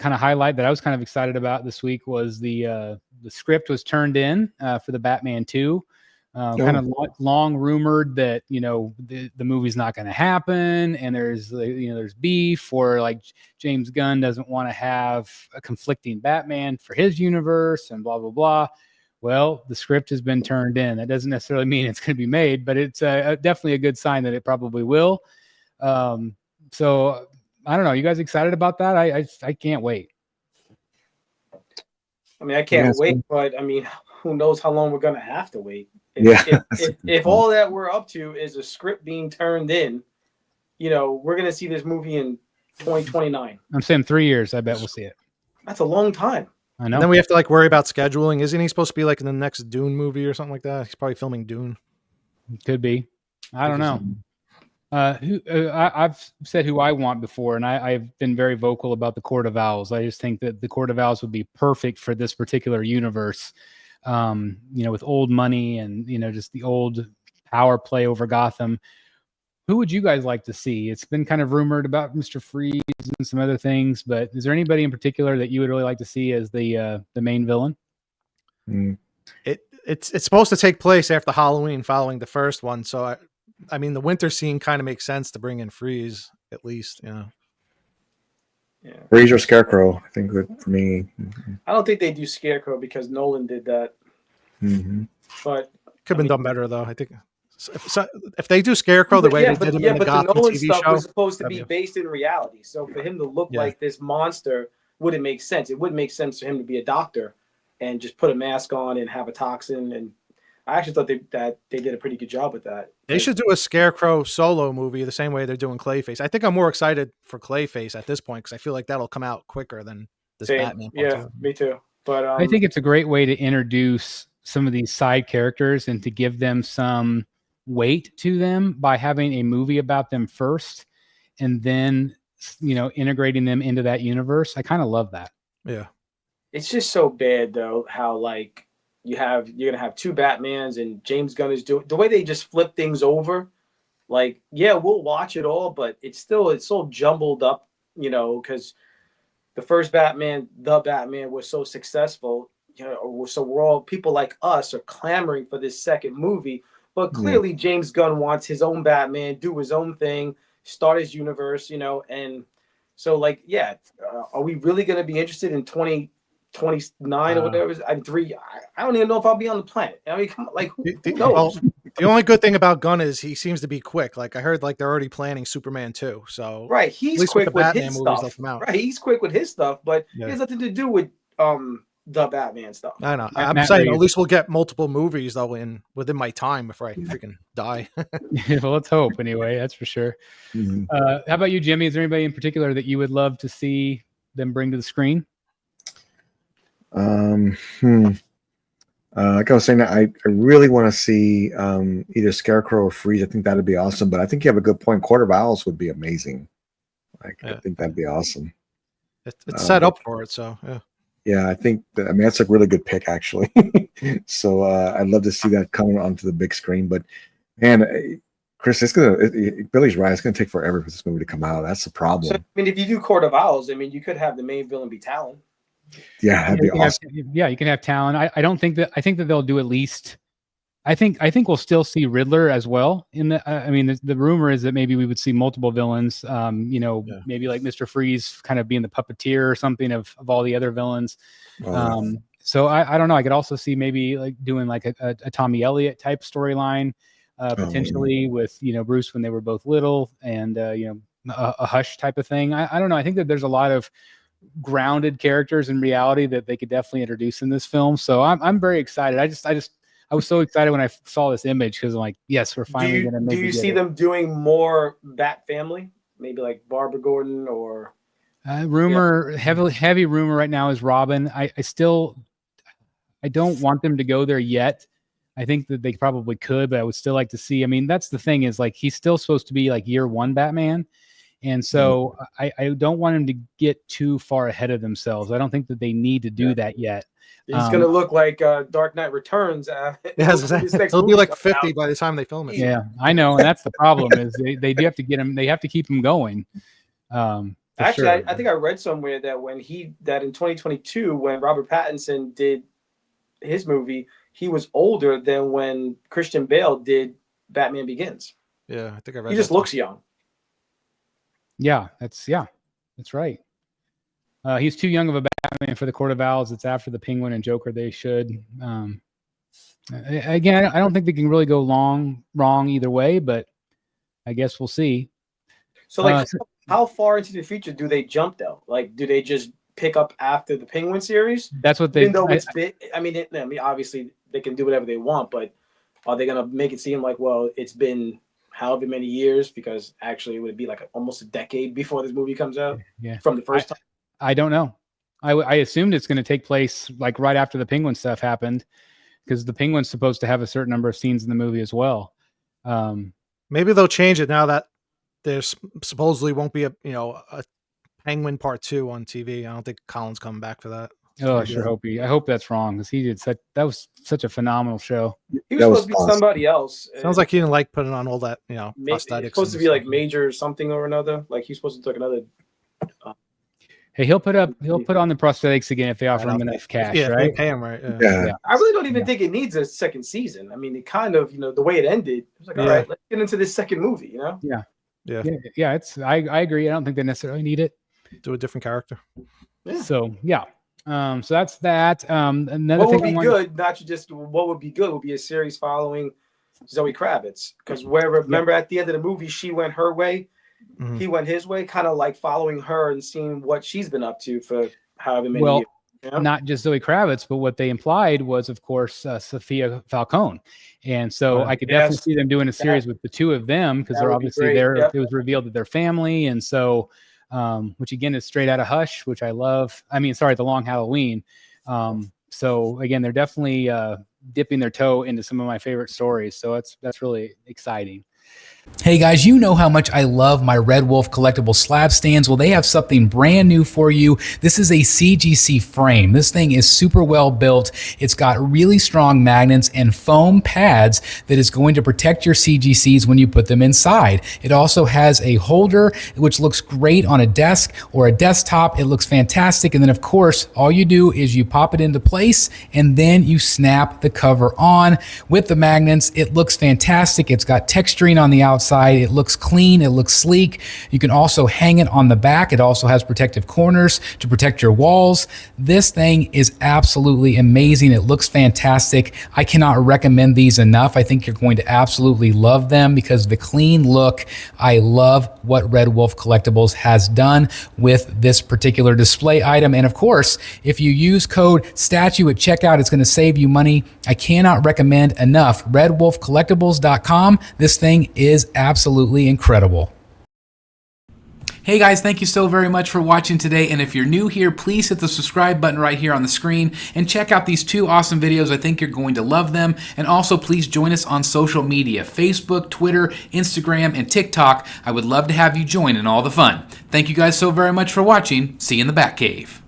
kind of highlight that I was kind of excited about this week was the script was turned in for the Batman 2. Kind of long rumored that the movie's not going to happen, and there's beef, or like James Gunn doesn't want to have a conflicting Batman for his universe, and blah blah blah. Well, the script has been turned in. That doesn't necessarily mean it's going to be made, but it's definitely a good sign that it probably will. So I don't know. You guys excited about that? I can't wait. I mean, I can't wait, but I mean, who knows how long we're going to have to wait. If all that we're up to is a script being turned in, we're going to see this movie in 2029. I'm saying 3 years. I bet we'll see it. That's a long time. I know. And then we have to worry about scheduling. Isn't he supposed to be in the next Dune movie or something like that? He's probably filming Dune. Could be. I don't know. I've said who I want before, and I've been very vocal about the Court of Owls. I just think that the Court of Owls would be perfect for this particular universe. With old money and just the old power play over Gotham. Who would you guys like to see? It's been kind of rumored about Mr. Freeze and some other things, but is there anybody in particular that you would really like to see as the main villain? It's supposed to take place after Halloween, following the first one. So I mean, the winter scene kind of makes sense to bring in Freeze, at least. Yeah. Freeze or Scarecrow, I think good for me. I don't think they do Scarecrow because Nolan did that. But could have been done better, though. I think if they do Scarecrow the way they did him in the Gotham Nolan TV stuff show, was supposed to be based in reality. So for him to look like this monster wouldn't make sense. It wouldn't make sense for him to be a doctor and just put a mask on and have a toxin. And I actually thought that they did a pretty good job with that. They should do a Scarecrow solo movie the same way they're doing Clayface. I think I'm more excited for Clayface at this point because I feel like that'll come out quicker than this Batman. Yeah, me too. But I think it's a great way to introduce some of these side characters and to give them some weight to them by having a movie about them first and then integrating them into that universe. I kind of love that. Yeah. It's just so bad though how you're gonna have two Batmans and James Gunn is doing the way they just flip things over. We'll watch it all, but it's so jumbled up, because the first Batman was so successful, so we're all people like us are clamoring for this second movie. But clearly James Gunn wants his own Batman, do his own thing, start his universe, and so are we really gonna be interested in 2029 or whatever? I don't even know if I'll be on the planet. I mean, who knows? Well, the only good thing about Gunn is he seems to be quick. I heard they're already planning Superman 2. So right, he's quick with his stuff. Right, he's quick with his stuff, but it has nothing to do with the Batman stuff. I know. I'm saying at least we'll get multiple movies though within my time before I freaking die. Well, let's hope anyway. That's for sure. How about you, Jimmy? Is there anybody in particular that you would love to see them bring to the screen? Like I was saying, I really want to see either Scarecrow or Freeze. I think that'd be awesome. But I think you have a good point. Court of Owls would be amazing. I think that'd be awesome. It's set up for it, so yeah. Yeah, I think that's a really good pick, actually. So I'd love to see that coming onto the big screen. But man, Chris, Billy's right. It's gonna take forever for this movie to come out. That's the problem. So, I mean, if you do Court of Owls, you could have the main villain be Talon. Yeah, that'd be awesome. You can have Talon. I think that they'll do at least. I think we'll still see Riddler as well. The rumor is that maybe we would see multiple villains. Maybe like Mr. Freeze kind of being the puppeteer or something of all the other villains. So I don't know. I could also see maybe doing a Tommy Elliott type storyline, potentially with Bruce when they were both little, and a Hush type of thing. I don't know. I think that there's a lot of grounded characters in reality that they could definitely introduce in this film. So I'm very excited. I was so excited when I saw this image because I'm like, yes, we're finally going to make it. Do you see them doing more Bat Family? Maybe like Barbara Gordon or heavy rumor right now is Robin. I don't want them to go there yet. I think that they probably could, but I would still like to see. I mean, that's the thing is he's still supposed to be year one Batman. And so I don't want him to get too far ahead of themselves. I don't think that they need to do that yet. He's going to look like Dark Knight Returns. He'll be like 50 by the time they film it. Yeah, I know. And that's the problem is they do have to get him. They have to keep him going. Actually, sure. I think I read somewhere that that in 2022, when Robert Pattinson did his movie, he was older than when Christian Bale did Batman Begins. Yeah, I think I read. He just that looks young. Yeah, that's right. He's too young of a Batman for the Court of Owls. It's after the Penguin and Joker. They should. Again, I don't think they can really go wrong either way, but I guess we'll see. So, like, how far into the future do they jump though? Like, do they just pick up after the Penguin series? That's what they. Even though it's big, I mean, obviously they can do whatever they want, but are they gonna make it seem like, well, it's been however many years? Because actually, it would be like almost a decade before this movie comes out. Yeah, from the first time. I don't know. I assumed it's going to take place like right after the Penguin stuff happened, because the Penguin's supposed to have a certain number of scenes in the movie as well. Maybe they'll change it now that there's supposedly won't be a Penguin Part 2 on TV. I don't think Colin's coming back for that. Oh, I hope that's wrong, because that was such a phenomenal show. He was supposed to be somebody else. Sounds like he didn't like putting on all that, prosthetics. It's supposed to be like Major something or another. Like he's supposed to take another. Hey, he'll put on the prosthetics again if they offer him enough cash, right? Pay him right. Yeah. I really don't even think it needs a second season. I mean, it kind of, the way it ended, it was like, all right, let's get into this second movie, Yeah. Yeah. I agree. I don't think they necessarily need it. Do a different character. Yeah. So yeah. So that's that. Another what thing would be good, not just what would be good, would be a series following Zoe Kravitz, because remember at the end of the movie, she went her way. Mm-hmm. He went his way, kind of like following her and seeing what she's been up to for however many years. Not just Zoe Kravitz, but what they implied was, of course, Sophia Falcone. And so I could definitely see them doing a series with the two of them, because they're obviously there. Yep. It was revealed that they're family. And so, which again is straight out of Hush, which I love. The Long Halloween. So again, they're definitely dipping their toe into some of my favorite stories. So that's really exciting. Hey guys, you know how much I love my Red Wolf collectible slab stands. Well, they have something brand new for you. This is a CGC frame. This thing is super well built. It's got really strong magnets and foam pads that is going to protect your CGCs when you put them inside. It also has a holder, which looks great on a desk or a desktop. It looks fantastic. And then of course, all you do is you pop it into place and then you snap the cover on with the magnets. It looks fantastic. It's got texturing on the outside. It looks clean. It looks sleek. You can also hang it on the back. It also has protective corners to protect your walls. This thing is absolutely amazing. It looks fantastic. I cannot recommend these enough. I think you're going to absolutely love them because of the clean look. I love what Red Wolf Collectibles has done with this particular display item. And of course, if you use code STATUE at checkout, it's going to save you money. I cannot recommend enough. RedWolfCollectibles.com. This thing is absolutely incredible. Hey guys, thank you so very much for watching today. And if you're new here, please hit the subscribe button right here on the screen and check out these two awesome videos. I think you're going to love them. And also please join us on social media, Facebook, Twitter, Instagram, and TikTok. I would love to have you join in all the fun. Thank you guys so very much for watching. See you in the Batcave.